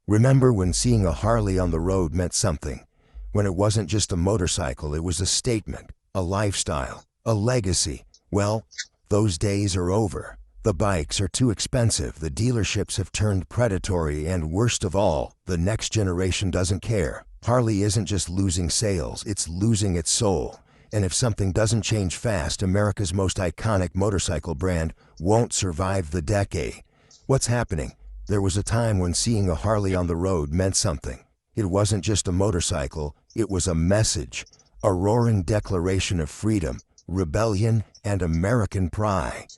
Remember when seeing a Harley on the road meant something? When it wasn't just a motorcycle, it was a statement, a lifestyle, a legacy. Well, those days are over. The bikes are too expensive, the dealerships have turned predatory, and worst of all, the next generation doesn't care. Harley isn't just losing sales, it's losing its soul. And if something doesn't change fast, America's most iconic motorcycle brand won't survive the decade. What's happening? There was a time when seeing a Harley on the road meant something. It wasn't just a motorcycle, it was a message, a roaring declaration of freedom, rebellion, and American pride.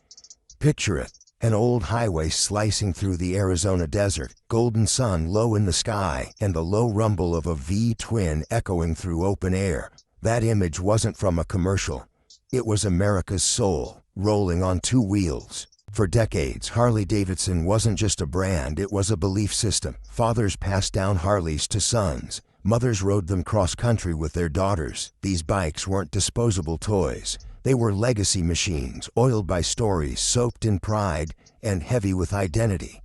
Picture it, an old highway slicing through the Arizona desert, golden sun low in the sky, and the low rumble of a V-twin echoing through open air. That image wasn't from a commercial. It was America's soul, rolling on two wheels. For decades, Harley-Davidson wasn't just a brand, it was a belief system. Fathers passed down Harleys to sons. Mothers rode them cross-country with their daughters. These bikes weren't disposable toys. They were legacy machines, oiled by stories, soaked in pride, and heavy with identity.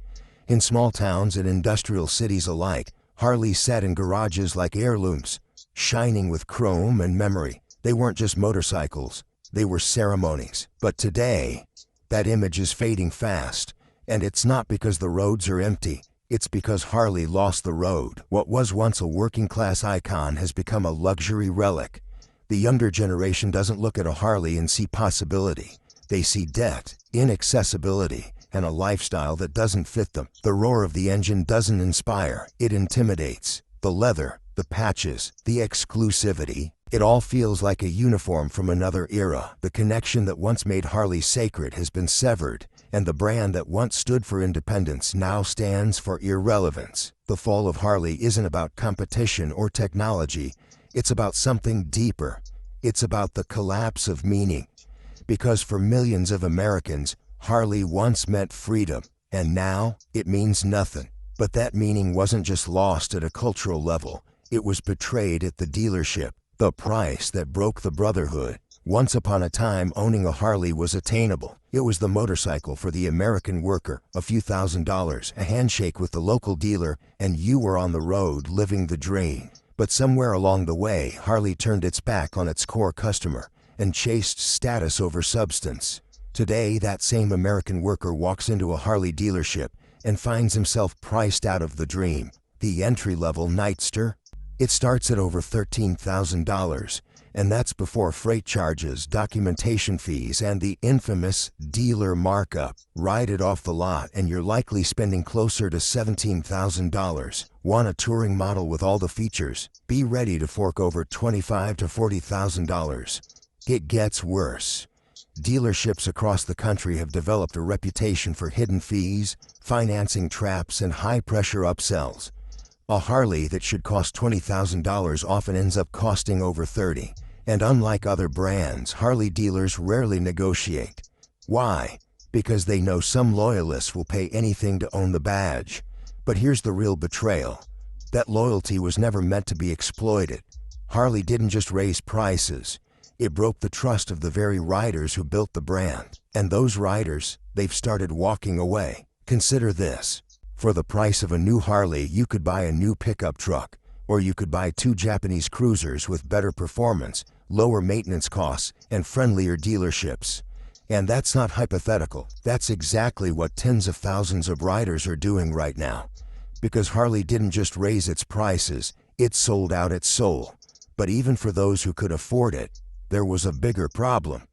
In small towns and industrial cities alike, Harleys sat in garages like heirlooms, shining with chrome and memory. They weren't just motorcycles, they were ceremonies. But today, that image is fading fast, and it's not because the roads are empty. It's because Harley lost the road. What was once a working-class icon has become a luxury relic. The younger generation doesn't look at a Harley and see possibility. They see debt, inaccessibility, and a lifestyle that doesn't fit them. The roar of the engine doesn't inspire, it intimidates. The leather, the patches, the exclusivity, it all feels like a uniform from another era. The connection that once made Harley sacred has been severed, and the brand that once stood for independence now stands for irrelevance. The fall of Harley isn't about competition or technology, it's about something deeper. It's about the collapse of meaning. Because for millions of Americans, Harley once meant freedom, and now it means nothing. But that meaning wasn't just lost at a cultural level, it was betrayed at the dealership. The price that broke the brotherhood. Once upon a time, owning a Harley was attainable. It was the motorcycle for the American worker, a few $1,000s, a handshake with the local dealer, and you were on the road living the dream. But somewhere along the way, Harley turned its back on its core customer and chased status over substance. Today, that same American worker walks into a Harley dealership and finds himself priced out of the dream. The entry-level Nightster? It starts at over $13,000, and that's before freight charges, documentation fees, and the infamous dealer markup. Ride it off the lot and you're likely spending closer to $17,000. Want a touring model with all the features? Be ready to fork over $25,000 to $40,000. It gets worse. Dealerships across the country have developed a reputation for hidden fees, financing traps, and high-pressure upsells. A Harley that should cost $20,000 often ends up costing over $30,000. And unlike other brands, Harley dealers rarely negotiate. Why? Because they know some loyalists will pay anything to own the badge. But here's the real betrayal. That loyalty was never meant to be exploited. Harley didn't just raise prices. It broke the trust of the very riders who built the brand. And those riders, they've started walking away. Consider this. For the price of a new Harley, you could buy a new pickup truck, or you could buy two Japanese cruisers with better performance, lower maintenance costs, and friendlier dealerships. And that's not hypothetical. That's exactly what tens of thousands of riders are doing right now. Because Harley didn't just raise its prices, it sold out its soul. But even for those who could afford it, there was a bigger problem.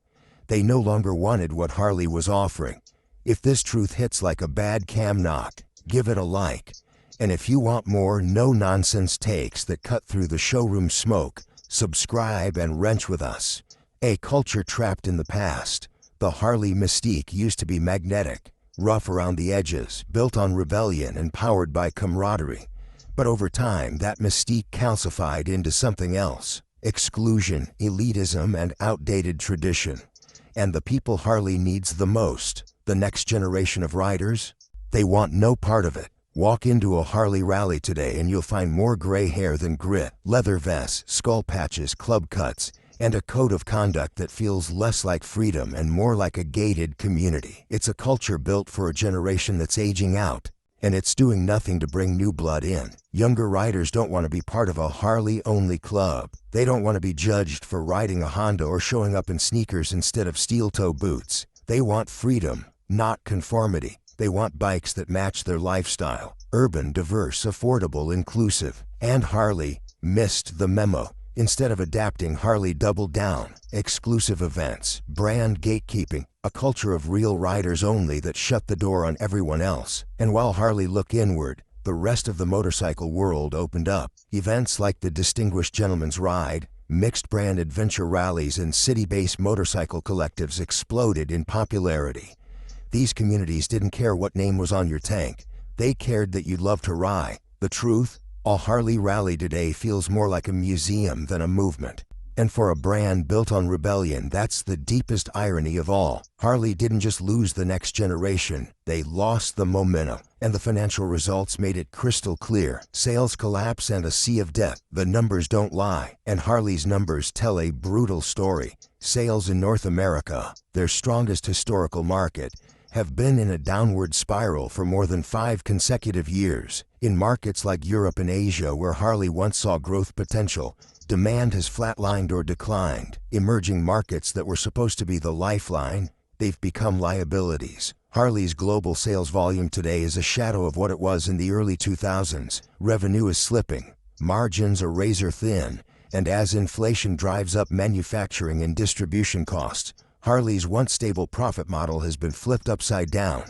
They no longer wanted what Harley was offering. If this truth hits like a bad cam knock, give it a like. And if you want more no-nonsense takes that cut through the showroom smoke, subscribe and wrench with us. A culture trapped in the past. The Harley mystique used to be magnetic, rough around the edges, built on rebellion and powered by camaraderie. But over time, that mystique calcified into something else. Exclusion, elitism, and outdated tradition. And the people Harley needs the most, the next generation of riders, they want no part of it. Walk into a Harley rally today and you'll find more gray hair than grit, leather vests, skull patches, club cuts, and a code of conduct that feels less like freedom and more like a gated community. It's a culture built for a generation that's aging out, And it's doing nothing to bring new blood in. Younger riders don't want to be part of a Harley-only club. They don't want to be judged for riding a Honda or showing up in sneakers instead of steel-toe boots. They want freedom, not conformity. They want bikes that match their lifestyle. Urban, diverse, affordable, inclusive. And Harley missed the memo. Instead of adapting, Harley doubled down. Exclusive events, brand gatekeeping, a culture of real riders only that shut the door on everyone else. And while Harley looked inward, the rest of the motorcycle world opened up. Events like the Distinguished Gentleman's Ride, mixed brand adventure rallies, and city-based motorcycle collectives exploded in popularity. These communities didn't care what name was on your tank. They cared that you loved to ride. The truth? A Harley rally today feels more like a museum than a movement. And for a brand built on rebellion, that's the deepest irony of all. Harley didn't just lose the next generation, they lost the momentum. And the financial results made it crystal clear. Sales collapse and a sea of debt. The numbers don't lie. And Harley's numbers tell a brutal story. Sales in North America, their strongest historical market, have been in a downward spiral for more than 5 consecutive years. In markets like Europe and Asia, where Harley once saw growth potential, demand has flatlined or declined. Emerging markets that were supposed to be the lifeline, they've become liabilities. Harley's global sales volume today is a shadow of what it was in the early 2000s. Revenue is slipping, margins are razor thin, and as inflation drives up manufacturing and distribution costs, Harley's once stable profit model has been flipped upside down.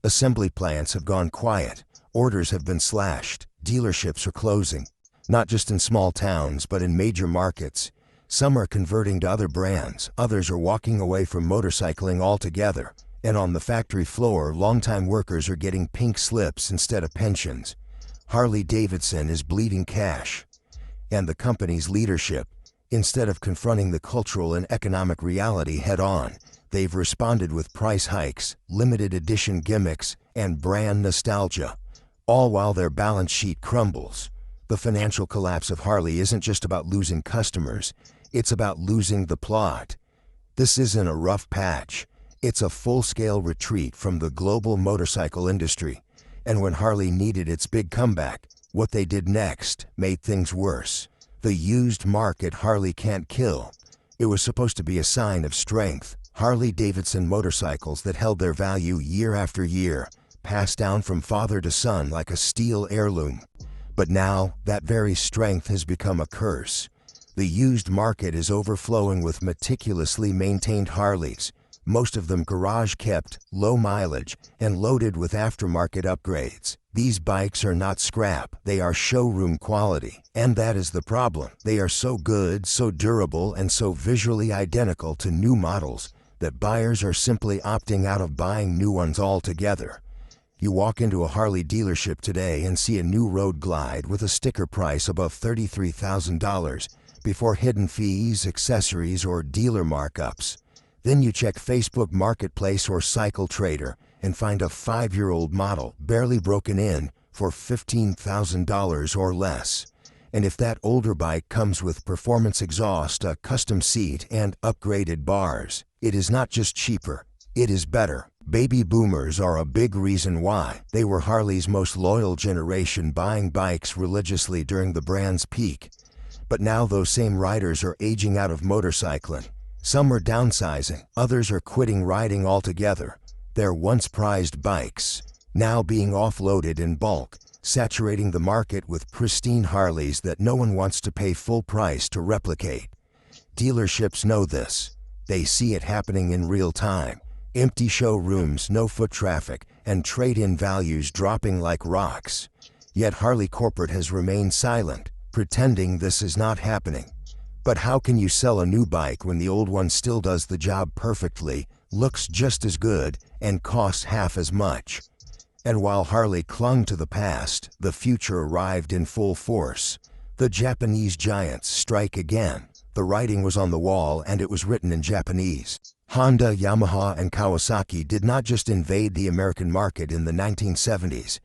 Assembly plants have gone quiet, orders have been slashed, dealerships are closing. Not just in small towns, but in major markets. Some are converting to other brands, others are walking away from motorcycling altogether. And on the factory floor, longtime workers are getting pink slips instead of pensions. Harley-Davidson is bleeding cash. And the company's leadership, instead of confronting the cultural and economic reality head-on, they've responded with price hikes, limited edition gimmicks, and brand nostalgia, all while their balance sheet crumbles. The financial collapse of Harley isn't just about losing customers, it's about losing the plot. This isn't a rough patch, it's a full-scale retreat from the global motorcycle industry. And when Harley needed its big comeback, what they did next made things worse. The used market Harley can't kill. It was supposed to be a sign of strength. Harley-Davidson motorcycles that held their value year after year, passed down from father to son like a steel heirloom. But now, that very strength has become a curse. The used market is overflowing with meticulously maintained Harleys, most of them garage-kept, low mileage, and loaded with aftermarket upgrades. These bikes are not scrap, they are showroom quality. And that is the problem. They are so good, so durable, and so visually identical to new models that buyers are simply opting out of buying new ones altogether. You walk into a Harley dealership today and see a new Road Glide with a sticker price above $33,000 before hidden fees, accessories, or dealer markups. Then you check Facebook Marketplace or Cycle Trader and find a 5-year-old model, barely broken in, for $15,000 or less. And if that older bike comes with performance exhaust, a custom seat, and upgraded bars, it is not just cheaper, it is better. Baby boomers are a big reason why. They were Harley's most loyal generation, buying bikes religiously during the brand's peak. But now those same riders are aging out of motorcycling. Some are downsizing, others are quitting riding altogether. Their once prized bikes, now being offloaded in bulk, saturating the market with pristine Harleys that no one wants to pay full price to replicate. Dealerships know this. They see it happening in real time. Empty showrooms, no foot traffic, and trade-in values dropping like rocks. Yet Harley Corporate has remained silent, pretending this is not happening. But how can you sell a new bike when the old one still does the job perfectly, looks just as good, and costs half as much? And while Harley clung to the past, the future arrived in full force. The Japanese giants strike again. The writing was on the wall, and it was written in Japanese. Honda, Yamaha, and Kawasaki did not just invade the American market in the 1970s.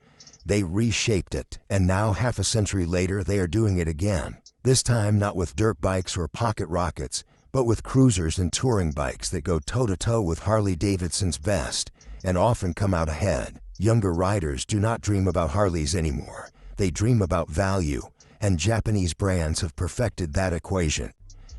They reshaped it, and now half a century later they are doing it again. This time not with dirt bikes or pocket rockets, but with cruisers and touring bikes that go toe-to-toe with Harley-Davidson's best, and often come out ahead. Younger riders do not dream about Harleys anymore. They dream about value, and Japanese brands have perfected that equation.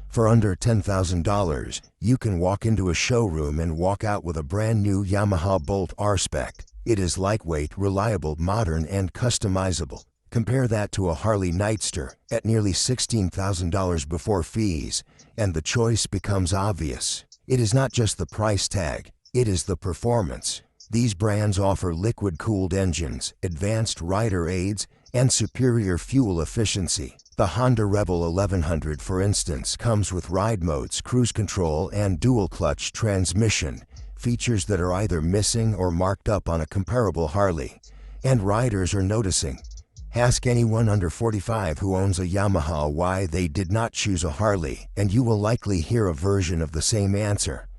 For under $10,000, you can walk into a showroom and walk out with a brand new Yamaha Bolt R-Spec. It is lightweight, reliable, modern, and customizable. Compare that to a Harley Nightster at nearly $16,000 before fees, and the choice becomes obvious. It is not just the price tag, it is the performance. These brands offer liquid-cooled engines, advanced rider aids, and superior fuel efficiency. The Honda Rebel 1100, for instance, comes with ride modes, cruise control, and dual-clutch transmission, features that are either missing or marked up on a comparable Harley. And riders are noticing. Ask anyone under 45 who owns a Yamaha why they did not choose a Harley, and you will likely hear a version of the same answer.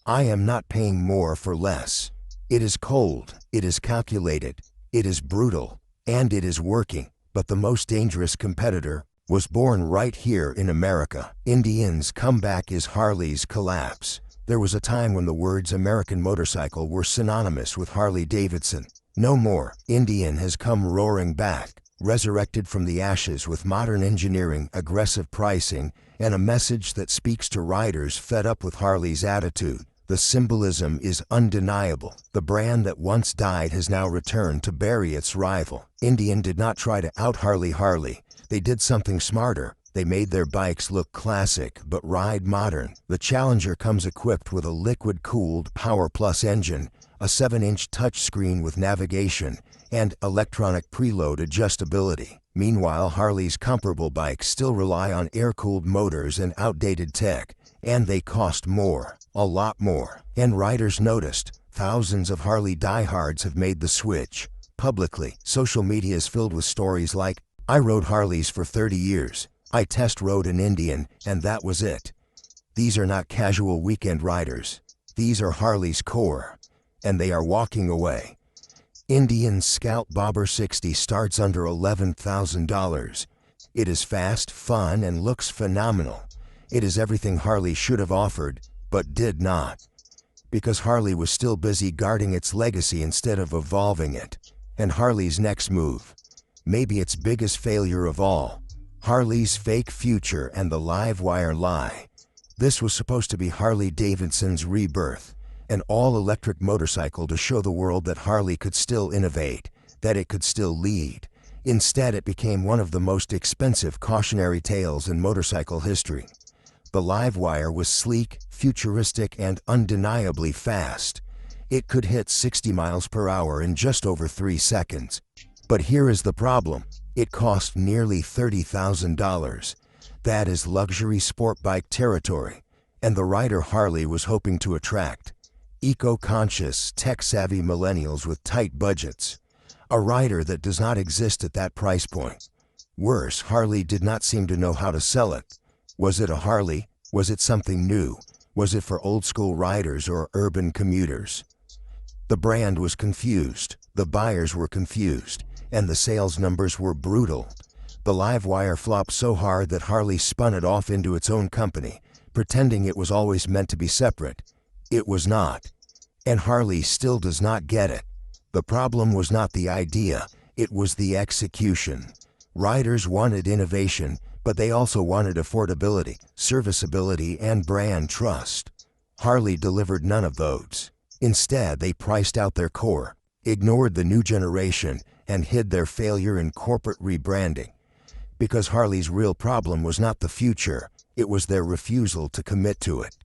I am not paying more for less. It is cold, it is calculated, it is brutal, and it is working. But the most dangerous competitor was born right here in America. Indian's comeback is Harley's collapse. There was a time when the words American motorcycle were synonymous with Harley-Davidson. No more. Indian has come roaring back, resurrected from the ashes with modern engineering, aggressive pricing, and a message that speaks to riders fed up with Harley's attitude. The symbolism is undeniable. The brand that once died has now returned to bury its rival. Indian did not try to out-Harley Harley. They did something smarter. They made their bikes look classic but ride modern. The Challenger comes equipped with a liquid-cooled Power Plus engine, a 7-inch touchscreen with navigation, and electronic preload adjustability. Meanwhile, Harley's comparable bikes still rely on air-cooled motors and outdated tech, and they cost more, a lot more. And riders noticed. Thousands of Harley diehards have made the switch. Publicly, social media is filled with stories like, "I rode Harleys for 30 years. I test rode an Indian, and that was it." These are not casual weekend riders. These are Harley's core, and they are walking away. Indian's Scout Bobber 60 starts under $11,000. It is fast, fun, and looks phenomenal. It is everything Harley should have offered, but did not. Because Harley was still busy guarding its legacy instead of evolving it. And Harley's next move, maybe its biggest failure of all, Harley's fake future and the live wire lie. This was supposed to be Harley-Davidson's rebirth, an all-electric motorcycle to show the world that Harley could still innovate, that it could still lead. Instead, it became one of the most expensive cautionary tales in motorcycle history. The live wire was sleek, futuristic, and undeniably fast. It could hit 60 miles per hour in just over 3 seconds. But here is the problem. It cost nearly $30,000. That is luxury sport bike territory. And the rider Harley was hoping to attract: eco-conscious, tech-savvy millennials with tight budgets. A rider that does not exist at that price point. Worse, Harley did not seem to know how to sell it. Was it a Harley? Was it something new? Was it for old-school riders or urban commuters? The brand was confused, the buyers were confused, and the sales numbers were brutal. The live wire flopped so hard that Harley spun it off into its own company, pretending it was always meant to be separate. It was not. And Harley still does not get it. The problem was not the idea, it was the execution. Riders wanted innovation, but they also wanted affordability, serviceability, and brand trust. Harley delivered none of those. Instead, they priced out their core, ignored the new generation, and hid their failure in corporate rebranding. Because Harley's real problem was not the future, it was their refusal to commit to it.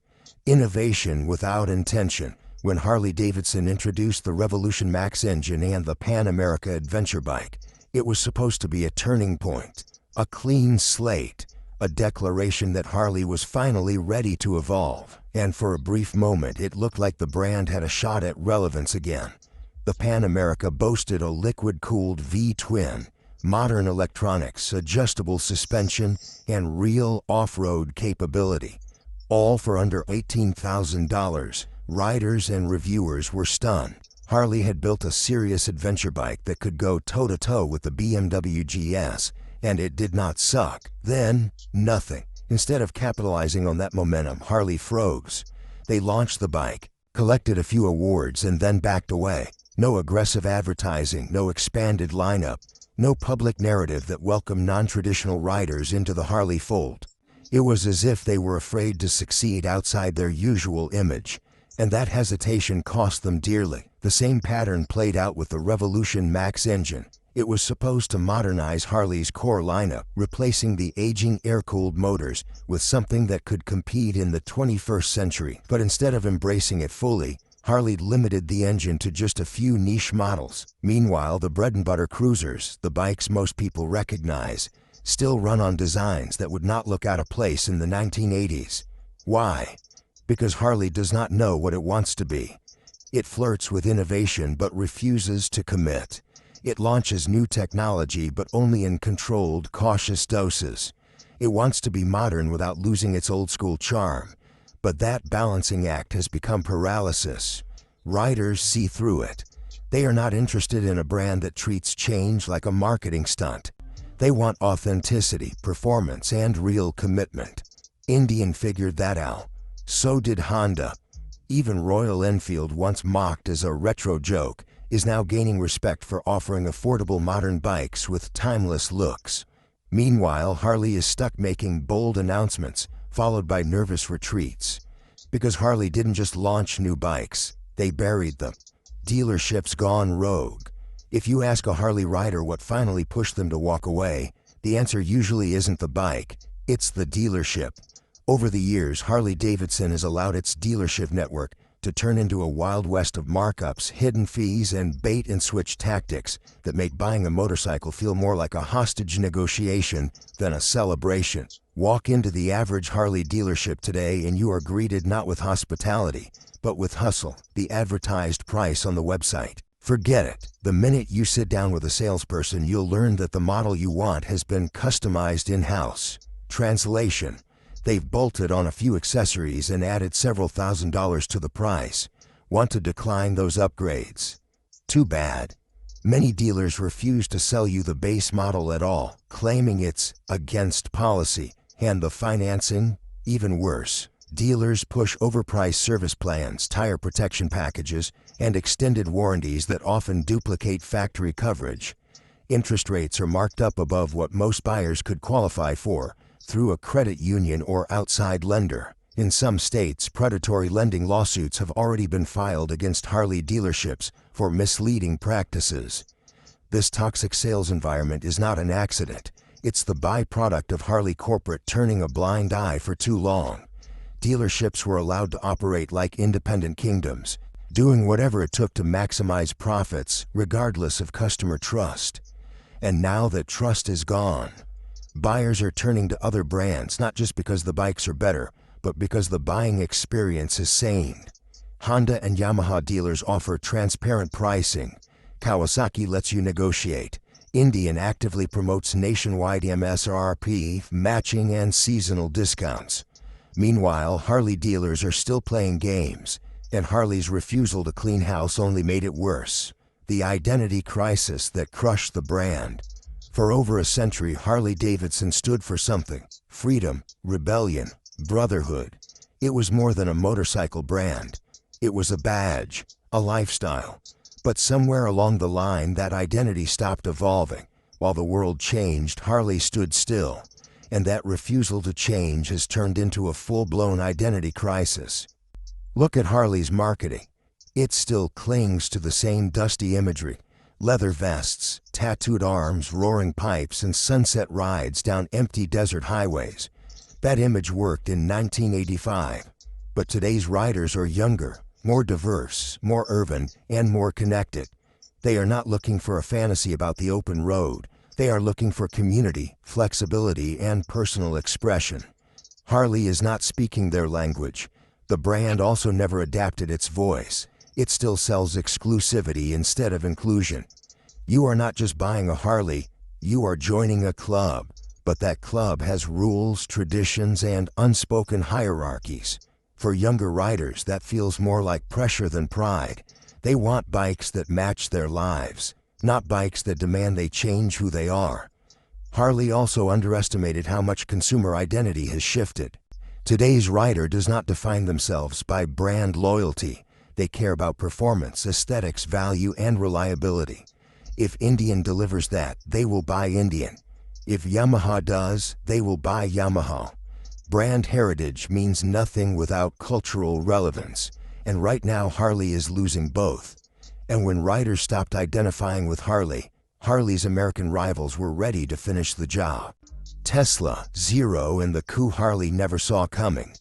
Innovation without intention. When Harley-Davidson introduced the Revolution Max engine and the Pan America adventure bike, it was supposed to be a turning point, a clean slate, a declaration that Harley was finally ready to evolve. And for a brief moment, it looked like the brand had a shot at relevance again. The Pan America boasted a liquid-cooled V-twin, modern electronics, adjustable suspension, and real off-road capability. All for under $18,000. Riders and reviewers were stunned. Harley had built a serious adventure bike that could go toe-to-toe with the BMW GS, and it did not suck. Then, nothing. Instead of capitalizing on that momentum, Harley froze. They launched the bike, collected a few awards, and then backed away. No aggressive advertising, no expanded lineup, no public narrative that welcomed non-traditional riders into the Harley fold. It was as if they were afraid to succeed outside their usual image, and that hesitation cost them dearly. The same pattern played out with the Revolution Max engine. It was supposed to modernize Harley's core lineup, replacing the aging air-cooled motors with something that could compete in the 21st century. But instead of embracing it fully, Harley limited the engine to just a few niche models. Meanwhile, the bread-and-butter cruisers, the bikes most people recognize, still run on designs that would not look out of place in the 1980s. Why? Because Harley does not know what it wants to be. It flirts with innovation but refuses to commit. It launches new technology but only in controlled, cautious doses. It wants to be modern without losing its old-school charm. But that balancing act has become paralysis. Riders see through it. They are not interested in a brand that treats change like a marketing stunt. They want authenticity, performance, and real commitment. Indian figured that out. So did Honda. Even Royal Enfield, once mocked as a retro joke, is now gaining respect for offering affordable modern bikes with timeless looks. Meanwhile, Harley is stuck making bold announcements, followed by nervous retreats. Because Harley didn't just launch new bikes, they buried them. Dealerships gone rogue. If you ask a Harley rider what finally pushed them to walk away, the answer usually isn't the bike, it's the dealership. Over the years, Harley-Davidson has allowed its dealership network to turn into a wild west of markups, hidden fees, and bait-and-switch tactics that make buying a motorcycle feel more like a hostage negotiation than a celebration. Walk into the average Harley dealership today and you are greeted not with hospitality, but with hustle, the advertised price on the website. Forget it. The minute you sit down with a salesperson, you'll learn that the model you want has been customized in-house. Translation: they've bolted on a few accessories and added several $1,000s to the price. Want to decline those upgrades? Too bad. Many dealers refuse to sell you the base model at all, claiming it's against policy. And the financing? Even worse. Dealers push overpriced service plans, tire protection packages, and extended warranties that often duplicate factory coverage. Interest rates are marked up above what most buyers could qualify for through a credit union or outside lender. In some states, predatory lending lawsuits have already been filed against Harley dealerships for misleading practices. This toxic sales environment is not an accident. It's the byproduct of Harley corporate turning a blind eye for too long. Dealerships were allowed to operate like independent kingdoms, doing whatever it took to maximize profits, regardless of customer trust. And now that trust is gone, buyers are turning to other brands not just because the bikes are better, but because the buying experience is sane. Honda and Yamaha dealers offer transparent pricing. Kawasaki lets you negotiate. Indian actively promotes nationwide MSRP, matching, and seasonal discounts. Meanwhile, Harley dealers are still playing games, and Harley's refusal to clean house only made it worse. The identity crisis that crushed the brand. For over a century, Harley-Davidson stood for something: freedom, rebellion, brotherhood. It was more than a motorcycle brand. It was a badge, a lifestyle. But somewhere along the line, that identity stopped evolving. While the world changed, Harley stood still. And that refusal to change has turned into a full-blown identity crisis. Look at Harley's marketing. It still clings to the same dusty imagery. Leather vests, tattooed arms, roaring pipes, and sunset rides down empty desert highways. That image worked in 1985. But today's riders are younger, more diverse, more urban, and more connected. They are not looking for a fantasy about the open road. They are looking for community, flexibility, and personal expression. Harley is not speaking their language. The brand also never adapted its voice. It still sells exclusivity instead of inclusion. You are not just buying a Harley, you are joining a club. But that club has rules, traditions, and unspoken hierarchies. For younger riders, that feels more like pressure than pride. They want bikes that match their lives, not bikes that demand they change who they are. Harley also underestimated how much consumer identity has shifted. Today's rider does not define themselves by brand loyalty. They care about performance, aesthetics, value, and reliability. If Indian delivers that, they will buy Indian. If Yamaha does, they will buy Yamaha. Brand heritage means nothing without cultural relevance, and right now Harley is losing both. And when riders stopped identifying with Harley, Harley's American rivals were ready to finish the job. Tesla, Zero, and the Coup Harley never saw coming.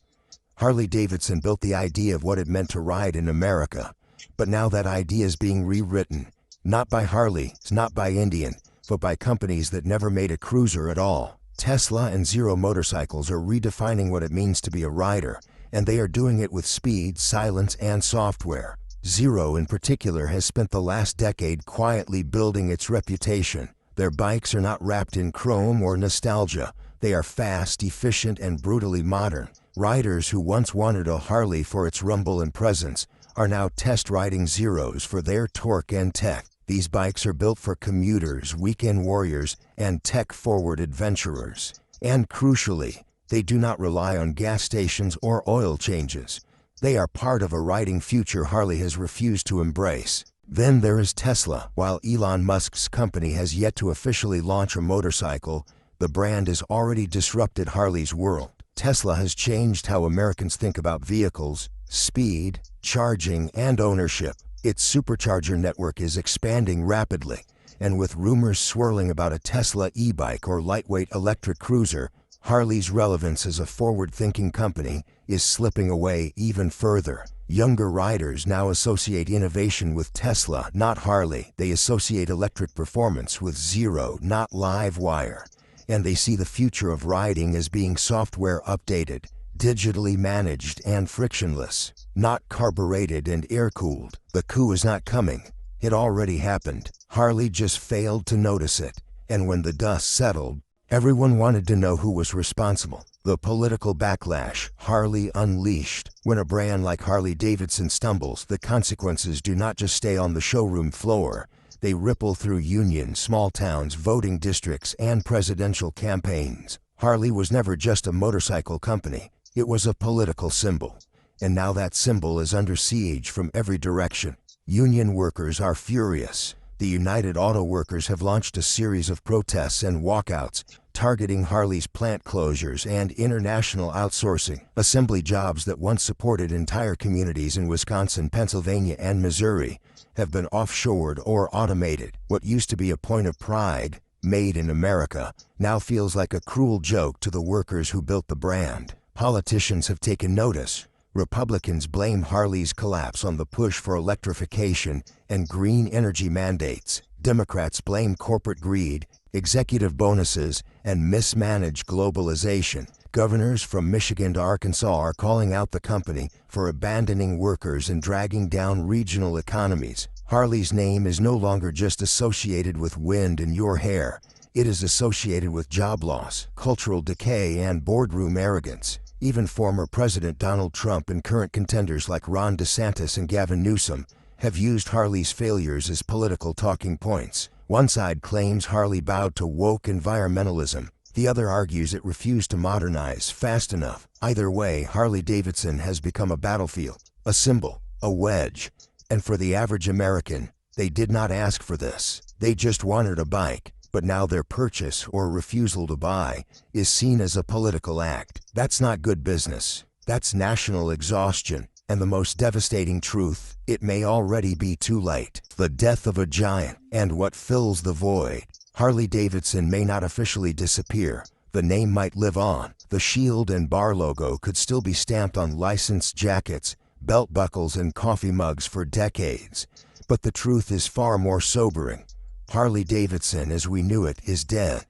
Harley-Davidson built the idea of what it meant to ride in America, but now that idea is being rewritten, not by Harley, not by Indian, but by companies that never made a cruiser at all. Tesla and Zero motorcycles are redefining what it means to be a rider, and they are doing it with speed, silence, and software. Zero in particular has spent the last decade quietly building its reputation. Their bikes are not wrapped in chrome or nostalgia. They are fast, efficient, and brutally modern. Riders who once wanted a Harley for its rumble and presence are now test riding Zeros for their torque and tech. These bikes are built for commuters, weekend warriors, and tech-forward adventurers. And crucially, they do not rely on gas stations or oil changes. They are part of a riding future Harley has refused to embrace. Then there is Tesla. While Elon Musk's company has yet to officially launch a motorcycle, the brand has already disrupted Harley's world. Tesla has changed how Americans think about vehicles, speed, charging, and ownership. Its supercharger network is expanding rapidly, and with rumors swirling about a Tesla e-bike or lightweight electric cruiser, Harley's relevance as a forward-thinking company is slipping away even further. Younger riders now associate innovation with Tesla, not Harley. They associate electric performance with Zero, not live wire. And they see the future of riding as being software updated, digitally managed, and frictionless, not carbureted and air-cooled. The coup is not coming. It already happened. Harley just failed to notice it. And when the dust settled, everyone wanted to know who was responsible. The political backlash, Harley unleashed. When a brand like Harley-Davidson stumbles, the consequences do not just stay on the showroom floor. They ripple through unions, small towns, voting districts, and presidential campaigns. Harley was never just a motorcycle company. It was a political symbol. And now that symbol is under siege from every direction. Union workers are furious. The United Auto Workers have launched a series of protests and walkouts, targeting Harley's plant closures and international outsourcing. Assembly jobs that once supported entire communities in Wisconsin, Pennsylvania, and Missouri have been offshored or automated. What used to be a point of pride, made in America, now feels like a cruel joke to the workers who built the brand. Politicians have taken notice. Republicans blame Harley's collapse on the push for electrification and green energy mandates. Democrats blame corporate greed, executive bonuses, and mismanaged globalization. Governors from Michigan to Arkansas are calling out the company for abandoning workers and dragging down regional economies. Harley's name is no longer just associated with wind and your hair. It is associated with job loss, cultural decay, and boardroom arrogance. Even former President Donald Trump and current contenders like Ron DeSantis and Gavin Newsom have used Harley's failures as political talking points. One side claims Harley bowed to woke environmentalism. The other argues it refused to modernize fast enough. Either way, Harley-Davidson has become a battlefield, a symbol, a wedge. And for the average American, they did not ask for this. They just wanted a bike. But now their purchase or refusal to buy is seen as a political act. That's not good business. That's national exhaustion. And the most devastating truth, it may already be too late. The death of a giant and what fills the void. Harley-Davidson may not officially disappear. The name might live on. The shield and bar logo could still be stamped on licensed jackets, belt buckles, and coffee mugs for decades. But the truth is far more sobering. Harley-Davidson as we knew it is dead.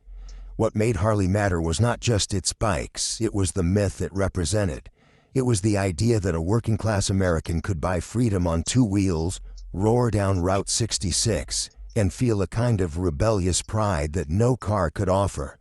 What made Harley matter was not just its bikes, it was the myth it represented. It was the idea that a working-class American could buy freedom on two wheels, roar down Route 66, and feel a kind of rebellious pride that no car could offer.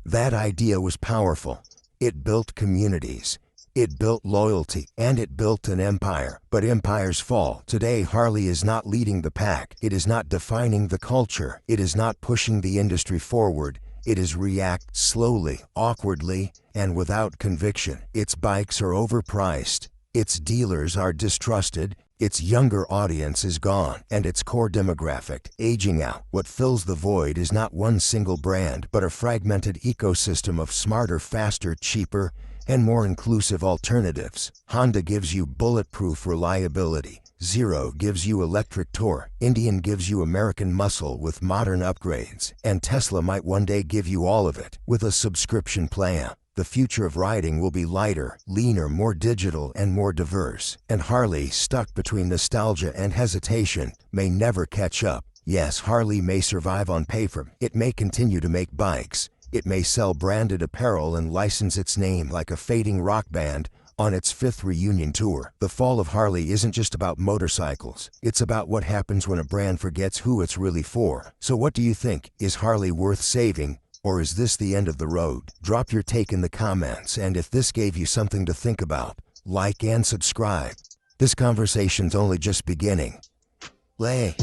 That idea was powerful. It built communities. It built loyalty, and it built an empire. But empires fall. Today, Harley is not leading the pack. It is not defining the culture. It is not pushing the industry forward. It is react slowly, awkwardly, and without conviction. Its bikes are overpriced. Its dealers are distrusted. Its younger audience is gone, and its core demographic aging out. What fills the void is not one single brand, but a fragmented ecosystem of smarter, faster, cheaper, and more inclusive alternatives. Honda gives you bulletproof reliability. Zero gives you electric torque. Indian gives you American muscle with modern upgrades. And Tesla might one day give you all of it with a subscription plan. The future of riding will be lighter, leaner, more digital, and more diverse. And Harley, stuck between nostalgia and hesitation, may never catch up. Yes, Harley may survive on paper. It may continue to make bikes. It may sell branded apparel and license its name like a fading rock band on its 5th reunion tour. The fall of Harley isn't just about motorcycles. It's about what happens when a brand forgets who it's really for. So what do you think? Is Harley worth saving? Or is this the end of the road? Drop your take in the comments, and if this gave you something to think about, like and subscribe. This conversation's only just beginning. Lay